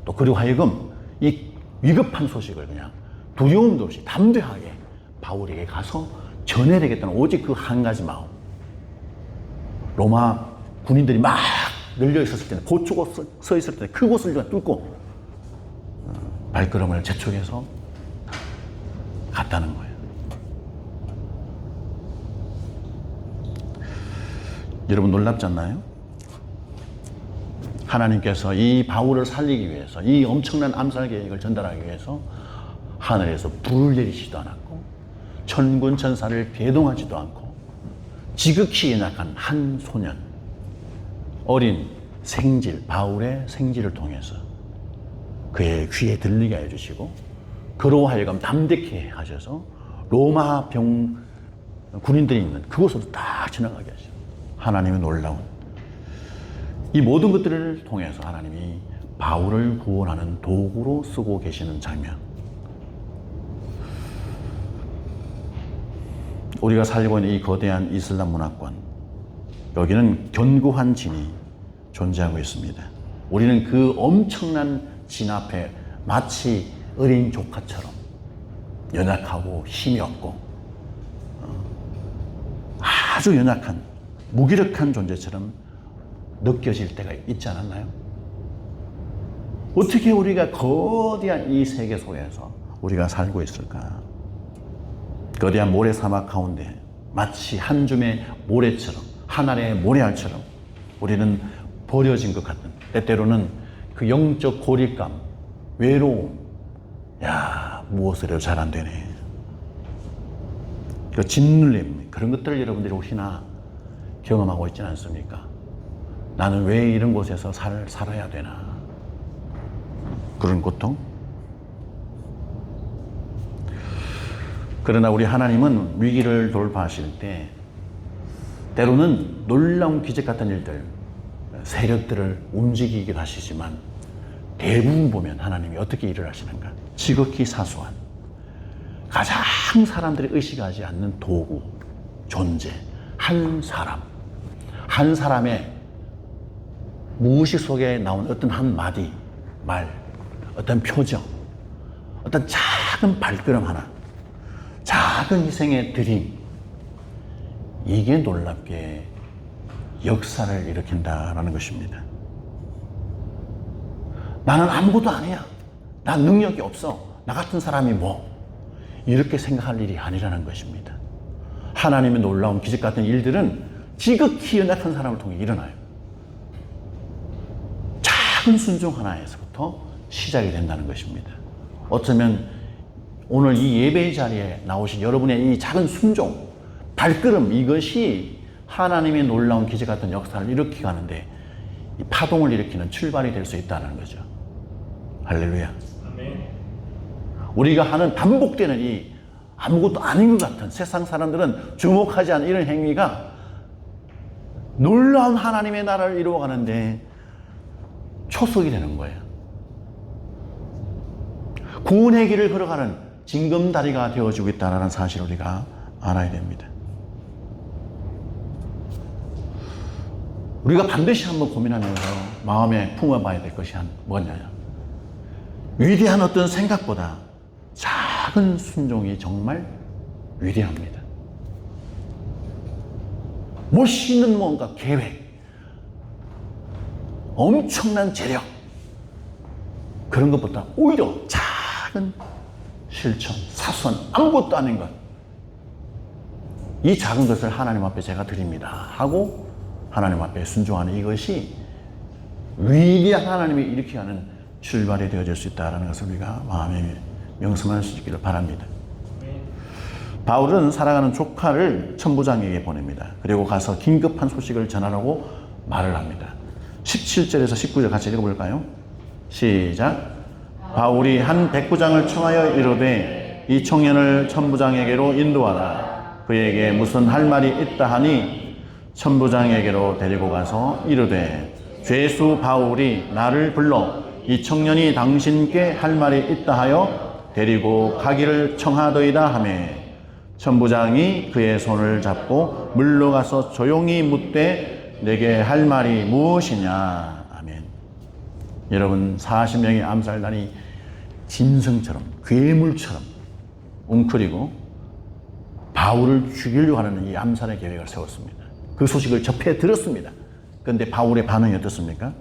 또 그리고 하여금 이 위급한 소식을 그냥 두려움도 없이 담대하게 바울에게 가서 전해야 되겠다는 오직 그 한 가지 마음. 로마 군인들이 막 늘려 있었을 때는, 고추고 서 있을 때 그곳을 뚫고 발걸음을 재촉해서 갔다는 거예요. 여러분 놀랍지 않나요? 하나님께서 이 바울을 살리기 위해서, 이 엄청난 암살 계획을 전달하기 위해서 하늘에서 불을 내리지도 않았고 천군 천사를 배동하지도 않고 지극히 연약한 한 소년, 어린 생질, 바울의 생질을 통해서 그의 귀에 들리게 해주시고 그로 하여금 담대케 하셔서 로마 군인들이 있는 그곳으로 딱 지나가게 하셔. 하나님의 놀라운 이 모든 것들을 통해서 하나님이 바울을 구원하는 도구로 쓰고 계시는 장면. 우리가 살고 있는 이 거대한 이슬람 문화권, 여기는 견고한 진이 존재하고 있습니다. 우리는 그 엄청난 진 앞에 마치 어린 조카처럼 연약하고 힘이 없고 아주 연약한 무기력한 존재처럼 느껴질 때가 있지 않았나요? 어떻게 우리가 거대한 이 세계 속에서 우리가 살고 있을까? 거대한 모래 사막 가운데 마치 한 줌의 모래처럼, 한 알의 모래알처럼 우리는 버려진 것 같은, 때때로는 그 영적 고립감, 외로움, 무엇을 해도 잘 안 되네, 그 짓눌림, 그런 것들을 여러분들이 혹시나 경험하고 있지는 않습니까? 나는 왜 이런 곳에서 살아야 되나, 그런 고통? 그러나 우리 하나님은 위기를 돌파하실 때 때로는 놀라운 기적 같은 일들, 세력들을 움직이기도 하시지만 대부분 보면 하나님이 어떻게 일을 하시는가? 지극히 사소한, 가장 사람들이 의식하지 않는 도구, 존재, 한 사람의 무의식 속에 나온 어떤 한 마디 말, 어떤 표정, 어떤 작은 발걸음 하나, 작은 희생의 드림, 이게 놀랍게 역사를 일으킨다라는 것입니다. 나는 아무것도 아니야. 난 능력이 없어. 나 같은 사람이 뭐. 이렇게 생각할 일이 아니라는 것입니다. 하나님의 놀라운 기적 같은 일들은 지극히 연약한 사람을 통해 일어나요. 작은 순종 하나에서부터 시작이 된다는 것입니다. 어쩌면 오늘 이 예배 자리에 나오신 여러분의 이 작은 순종, 발걸음, 이것이 하나님의 놀라운 기적 같은 역사를 일으키게 하는데 이 파동을 일으키는 출발이 될 수 있다는 거죠. 할렐루야. 우리가 하는 반복되는 이 아무것도 아닌 것 같은 세상 사람들은 주목하지 않는 이런 행위가 놀라운 하나님의 나라를 이루어가는데 초석이 되는 거예요. 구원의 길을 걸어가는 징검다리가 되어주고 있다는 사실을 우리가 알아야 됩니다. 우리가 반드시 한번 고민하면서 마음에 품어봐야 될 것이 뭐냐요? 위대한 어떤 생각보다 작은 순종이 정말 위대합니다. 멋있는 뭔가 계획, 엄청난 재력, 그런 것보다 오히려 작은 실천, 사소한 아무것도 아닌 것, 이 작은 것을 하나님 앞에 제가 드립니다 하고 하나님 앞에 순종하는 이것이 위대한 하나님이 일으키게 하는 출발이 되어질 수 있다는 것을 우리가 마음에 명심할 수 있기를 바랍니다. 바울은 살아가는 조카를 천부장에게 보냅니다. 그리고 가서 긴급한 소식을 전하라고 말을 합니다. 17절에서 19절 같이 읽어볼까요? 시작. 바울이 한 백부장을 청하여 이르되 이 청년을 천부장에게로 인도하라. 그에게 무슨 할 말이 있다 하니 천부장에게로 데리고 가서 이르되 죄수 바울이 나를 불러 이 청년이 당신께 할 말이 있다 하여 데리고 가기를 청하더이다 하매 천부장이 그의 손을 잡고 물러가서 조용히 묻되 내게 할 말이 무엇이냐. 아멘. 여러분 40명의 암살단이 짐승처럼 괴물처럼 웅크리고 바울을 죽이려고 하는 이 암살의 계획을 세웠습니다. 그 소식을 접해 들었습니다. 그런데 바울의 반응이 어떻습니까?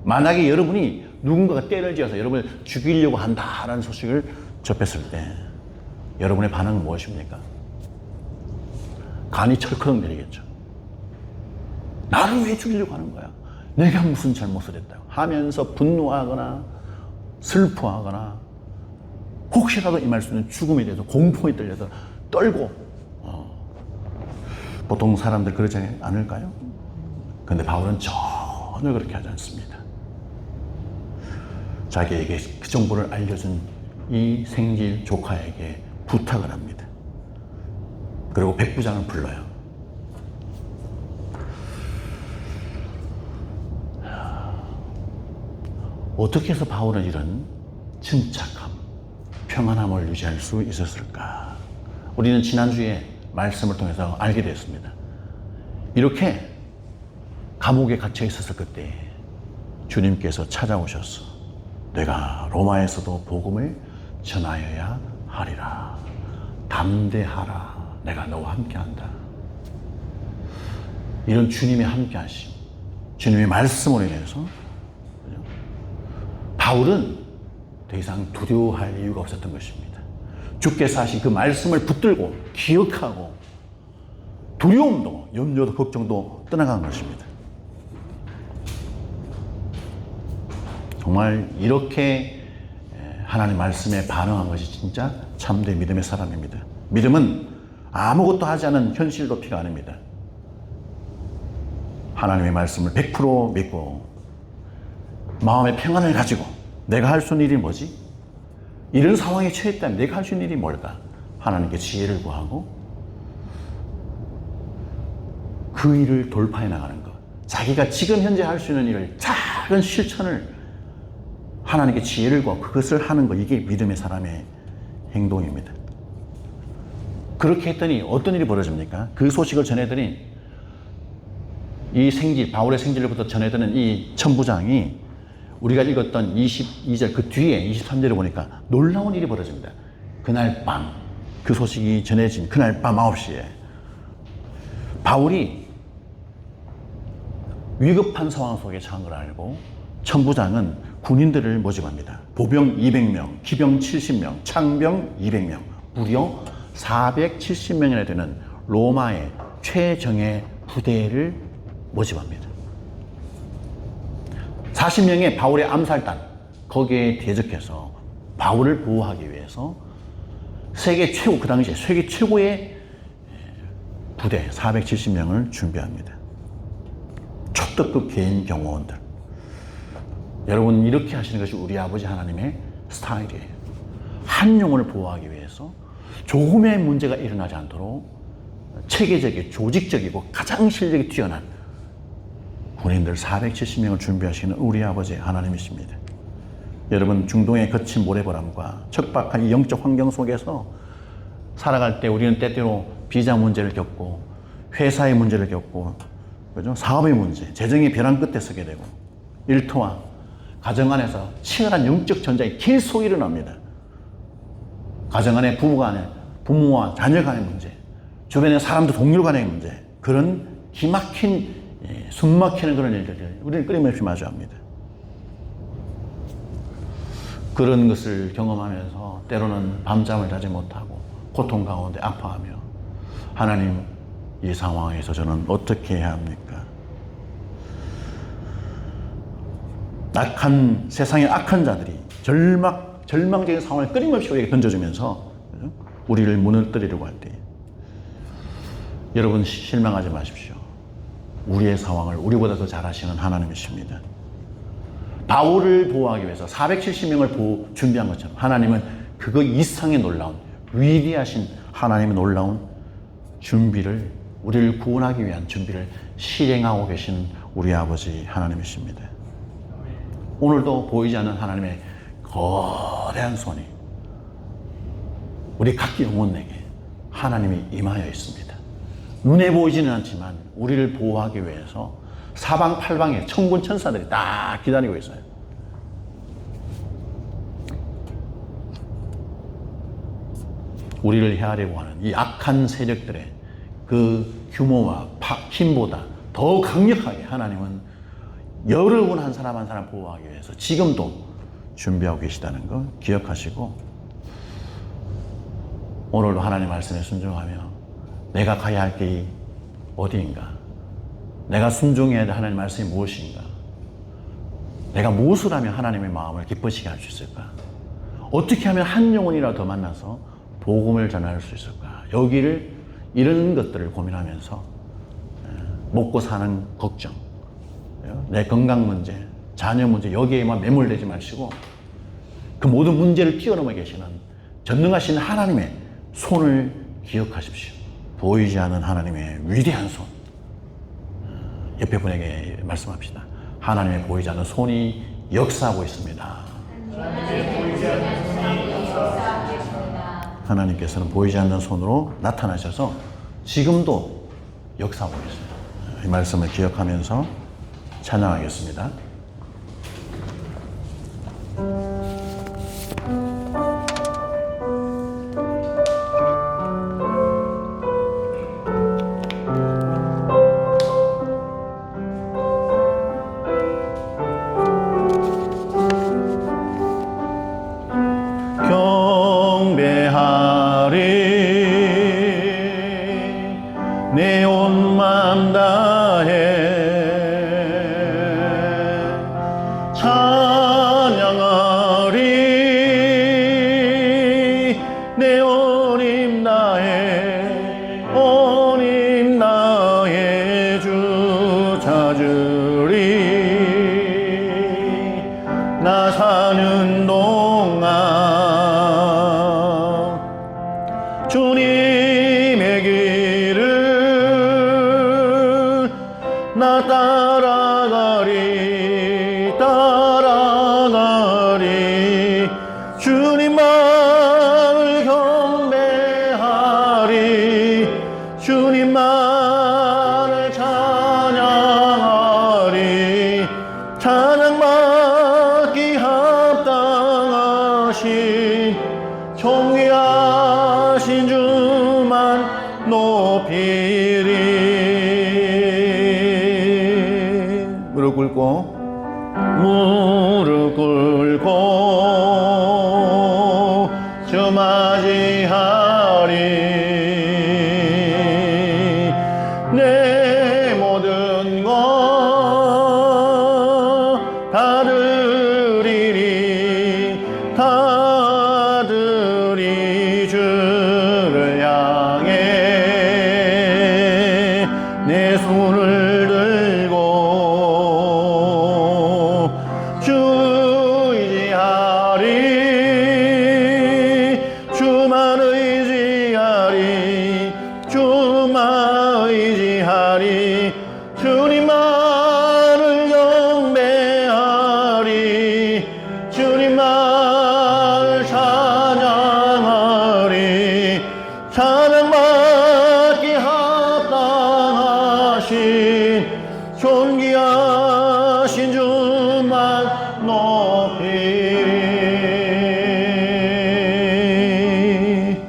만약에 여러분이 누군가가 때를 지어서 여러분을 죽이려고 한다라는 소식을 접했을 때 여러분의 반응은 무엇입니까? 간이 철커덕 내리겠죠. 나를 왜 죽이려고 하는 거야? 내가 무슨 잘못을 했다고 하면서 분노하거나 슬퍼하거나 혹시라도 임할 수 있는 죽음에 대해서 공포에 떨려서 떨고 보통 사람들 그러지 않을까요? 그런데 바울은 전혀 그렇게 하지 않습니다. 자기에게 그 정보를 알려준 이 생질 조카에게 부탁을 합니다. 그리고 백부장을 불러요. 어떻게 해서 바울은 이런 침착함, 평안함을 유지할 수 있었을까? 우리는 지난주에 말씀을 통해서 알게 됐습니다. 이렇게 감옥에 갇혀 있었을 그때 주님께서 찾아오셔서 내가 로마에서도 복음을 전하여야 하리라. 담대하라. 내가 너와 함께한다. 이런 주님의 함께하심, 주님의 말씀으로 인해서 바울은 더 이상 두려워할 이유가 없었던 것입니다. 주께서 하신 그 말씀을 붙들고 기억하고 두려움도 염려도 걱정도 떠나간 것입니다. 정말 이렇게 하나님 말씀에 반응한 것이 진짜 참된 믿음의 사람입니다. 믿음은 아무것도 하지 않은 현실 도피가 아닙니다. 하나님의 말씀을 100% 믿고 마음의 평안을 가지고 내가 할 수 있는 일이 뭐지? 이런 상황에 처했다면 내가 할 수 있는 일이 뭘까? 하나님께 지혜를 구하고 그 일을 돌파해 나가는 것. 자기가 지금 현재 할 수 있는 일을 작은 실천을 하나님께 지혜를 구하고 그것을 하는 것. 이게 믿음의 사람의 행동입니다. 그렇게 했더니 어떤 일이 벌어집니까? 그 소식을 전해드린 이 생질, 바울의 생질로부터 전해드는 이 천부장이 우리가 읽었던 22절 그 뒤에 23절에 보니까 놀라운 일이 벌어집니다. 그날 밤, 그 소식이 전해진 그날 밤 9시에 바울이 위급한 상황 속에 처한 걸 알고 천부장은 군인들을 모집합니다. 보병 200명, 기병 70명, 창병 200명, 무려 470명이나 되는 로마의 최정예 부대를 모집합니다. 40명의 바울의 암살단, 거기에 대적해서 바울을 보호하기 위해서 세계 최고, 그 당시에 세계 최고의 부대 470명을 준비합니다. 초특급 개인 경호원들. 여러분, 이렇게 하시는 것이 우리 아버지 하나님의 스타일이에요. 한 영혼을 보호하기 위해서 조금의 문제가 일어나지 않도록 체계적이고 조직적이고 가장 실력이 뛰어난 군인들 470명을 준비하시는 우리 아버지 하나님이십니다. 여러분, 중동의 거친 모래바람과 척박한 이 영적 환경 속에서 살아갈 때 우리는 때때로 비자 문제를 겪고 회사의 문제를 겪고, 그죠? 사업의 문제, 재정의 벼랑 끝에 서게 되고, 일터와 가정 안에서 치열한 영적 전쟁이 계속 일어납니다. 가정 안에 부부 간에, 부모와 자녀 간의 문제, 주변의 사람들 동료 간의 문제, 그런 기막힌, 숨 막히는 그런 일들을 우리는 끊임없이 마주합니다. 그런 것을 경험하면서 때로는 밤잠을 자지 못하고 고통 가운데 아파하며, 하나님, 이 상황에서 저는 어떻게 해야 합니까? 세상의 악한 자들이 절망적인 상황을 끊임없이 우리에게 던져주면서 우리를 무너뜨리려고 할 때, 여러분 실망하지 마십시오. 우리의 상황을 우리보다 더 잘 아시는 하나님이십니다. 바울을 보호하기 위해서 470명을 준비한 것처럼 하나님은 그거 이상의 놀라운, 위대하신 하나님의 놀라운 준비를, 우리를 구원하기 위한 준비를 실행하고 계신 우리 아버지 하나님이십니다. 오늘도 보이지 않는 하나님의 거대한 손이 우리 각 영혼에게 하나님이 임하여 있습니다. 눈에 보이지는 않지만 우리를 보호하기 위해서 사방팔방에 천군 천사들이 딱 기다리고 있어요. 우리를 헤아리고 하는 이 악한 세력들의 그 규모와 힘보다 더 강력하게 하나님은 여러분 한 사람 한 사람 보호하기 위해서 지금도 준비하고 계시다는 거 기억하시고, 오늘도 하나님 말씀에 순종하며 내가 가야 할 길이 어디인가, 내가 순종해야 될 하나님 말씀이 무엇인가, 내가 무엇을 하면 하나님의 마음을 기뻐지게 할 수 있을까, 어떻게 하면 한 영혼이라도 더 만나서 복음을 전할 수 있을까, 여기를, 이런 것들을 고민하면서 먹고 사는 걱정, 내 건강 문제, 자녀 문제, 여기에만 매몰되지 마시고 그 모든 문제를 뛰어넘어 계시는 전능하신 하나님의 손을 기억하십시오. 보이지 않는 하나님의 위대한 손. 옆에 분에게 말씀합시다. 하나님의 보이지 않는 손이 역사하고 있습니다. 하나님께서는 보이지 않는 손으로 나타나셔서 지금도 역사하고 계십니다. 이 말씀을 기억하면서 찬양하겠습니다. 내 온 맘 다해 찬양하리. 내 온 힘 다해 온 힘 다해 주 찾으리. 나 사는 동안 주님의 길을 나 따라가리 따라가리. 주님만을 경배하리. 주님만을 찬양하리. 찬양받기 합당하신 존귀하신 주만 높이리. 무릎 꿇고 무릎 꿇고 주 맞이하리. 내 모든 것 다 드리리, 다 드리 주를 향해 내 손을 들고 주 의지하리, 주만 의지하리, 주만 의지하리, 주님만을 경배하리, 주님만을 찬양하리. 찬양받기 합당하신 존귀하신 주만 높이리.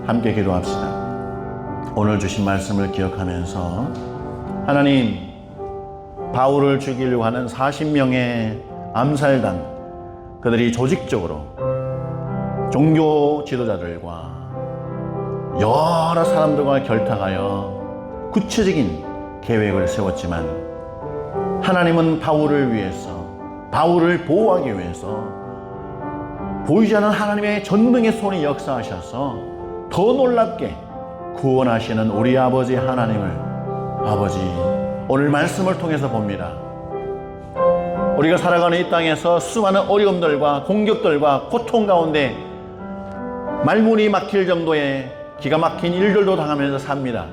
함께 기도합시다. 오늘 주신 말씀을 기억하면서 하나님, 바울을 죽이려고 하는 40명의 암살당, 그들이 조직적으로 종교 지도자들과 여러 사람들과 결탁하여 구체적인 계획을 세웠지만 하나님은 바울을 위해서, 바울을 보호하기 위해서 보이지 않는 하나님의 전능의 손이 역사하셔서 더 놀랍게 구원하시는 우리 아버지 하나님을, 아버지, 오늘 말씀을 통해서 봅니다. 우리가 살아가는 이 땅에서 수많은 어려움들과 공격들과 고통 가운데 말문이 막힐 정도의 기가 막힌 일들도 당하면서 삽니다.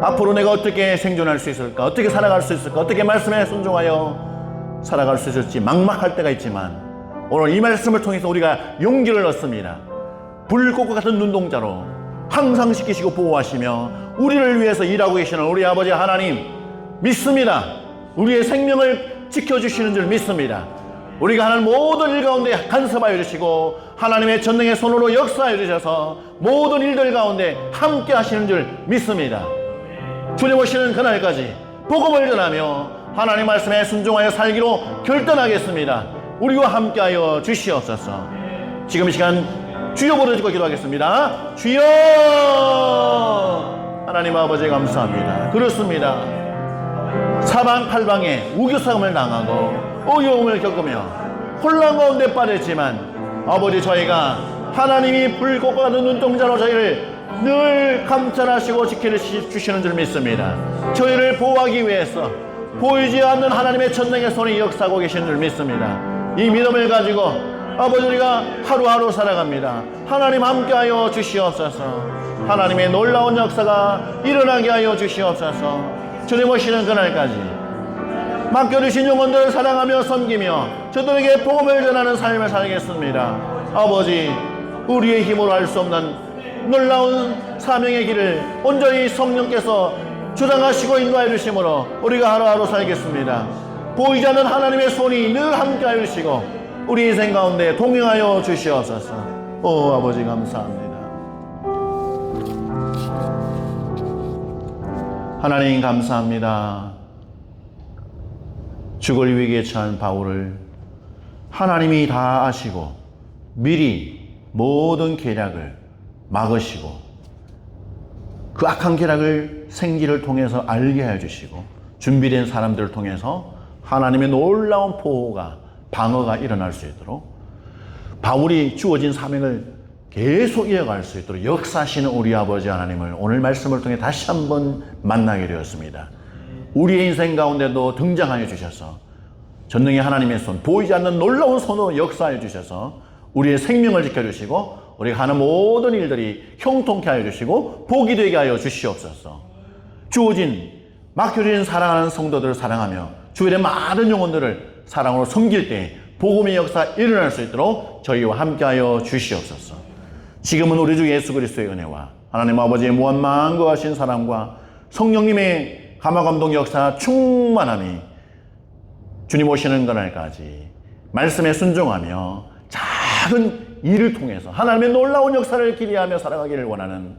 앞으로 내가 어떻게 생존할 수 있을까? 어떻게 살아갈 수 있을까? 어떻게 말씀에 순종하여 살아갈 수 있을지 막막할 때가 있지만 오늘 이 말씀을 통해서 우리가 용기를 얻습니다. 불꽃과 같은 눈동자로 항상 지키시고 보호하시며 우리를 위해서 일하고 계시는 우리 아버지 하나님 믿습니다. 우리의 생명을 지켜주시는 줄 믿습니다. 우리가 하는 모든 일 가운데 간섭하여 주시고 하나님의 전능의 손으로 역사하여 주셔서 모든 일들 가운데 함께 하시는 줄 믿습니다. 주님 오시는 그날까지 복음을 전하며 하나님 말씀에 순종하여 살기로 결단하겠습니다. 우리와 함께하여 주시옵소서. 지금 이 시간 주여 부르짖고 기도하겠습니다. 주여! 하나님 아버지 감사합니다. 그렇습니다. 사방팔방에 우겨싸움을 당하고 어려움을 겪으며 혼란 가운데 빠졌지만 아버지, 저희가 하나님이 불꽃과 같은 눈동자로 저희를 늘 감찰하시고 지켜주시는 줄 믿습니다. 저희를 보호하기 위해서 보이지 않는 하나님의 전능의 손이 역사하고 계신 줄 믿습니다. 이 믿음을 가지고 아버지, 우리가 하루하루 살아갑니다. 하나님 함께하여 주시옵소서. 하나님의 놀라운 역사가 일어나게 하여 주시옵소서. 주님 오시는 그날까지 맡겨주신 영혼들을 사랑하며 섬기며 저들에게 복음을 전하는 삶을 살겠습니다. 아버지, 우리의 힘으로 할 수 없는 놀라운 사명의 길을 온전히 성령께서 주장하시고 인도하여 주심으로 우리가 하루하루 살겠습니다. 보이지 않는 하나님의 손이 늘 함께하여 주시고 우리 인생 가운데 동행하여 주시옵소서. 오 아버지, 감사합니다. 하나님 감사합니다. 죽을 위기에 처한 바울을 하나님이 다 아시고 미리 모든 계략을 막으시고 그 악한 계략을 생기를 통해서 알게 해주시고 준비된 사람들을 통해서 하나님의 놀라운 보호가, 방어가 일어날 수 있도록 바울이 주어진 사명을 계속 이어갈 수 있도록 역사하시는 우리 아버지 하나님을 오늘 말씀을 통해 다시 한번 만나게 되었습니다. 우리의 인생 가운데도 등장하여 주셔서 전능의 하나님의 손, 보이지 않는 놀라운 손으로 역사하여 주셔서 우리의 생명을 지켜주시고 우리가 하는 모든 일들이 형통케 하여 주시고 복이 되게 하여 주시옵소서. 주어진 맡겨진 사랑하는 성도들을 사랑하며 주일의 많은 영혼들을 사랑으로 섬길 때 복음의 역사 일어날 수 있도록 저희와 함께하여 주시옵소서. 지금은 우리 주 예수 그리스도의 은혜와 하나님 아버지의 무한만거하신 사랑과 성령님의 감화감동 역사 충만함이 주님 오시는 그날까지 말씀에 순종하며 작은 일을 통해서 하나님의 놀라운 역사를 기대하며 살아가기를 원하는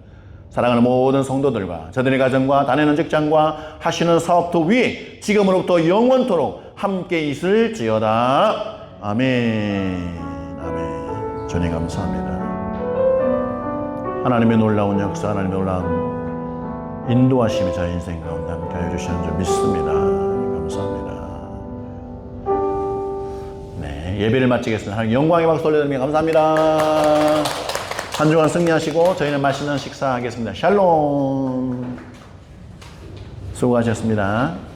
사랑하는 모든 성도들과 저들의 가정과 다니는 직장과 하시는 사업도 위에 지금으로부터 영원토록 함께 있을지어다. 아멘. 아멘. 주님 감사합니다. 하나님의 놀라운 역사, 하나님의 놀라운 인도하심이 저희 인생 가운데 함께 해주시는 줄 믿습니다. 감사합니다. 네, 예배를 마치겠습니다. 하나님 영광의 박수 올려드리며 감사합니다. 한 주간 승리하시고 저희는 맛있는 식사하겠습니다. 샬롬. 수고하셨습니다.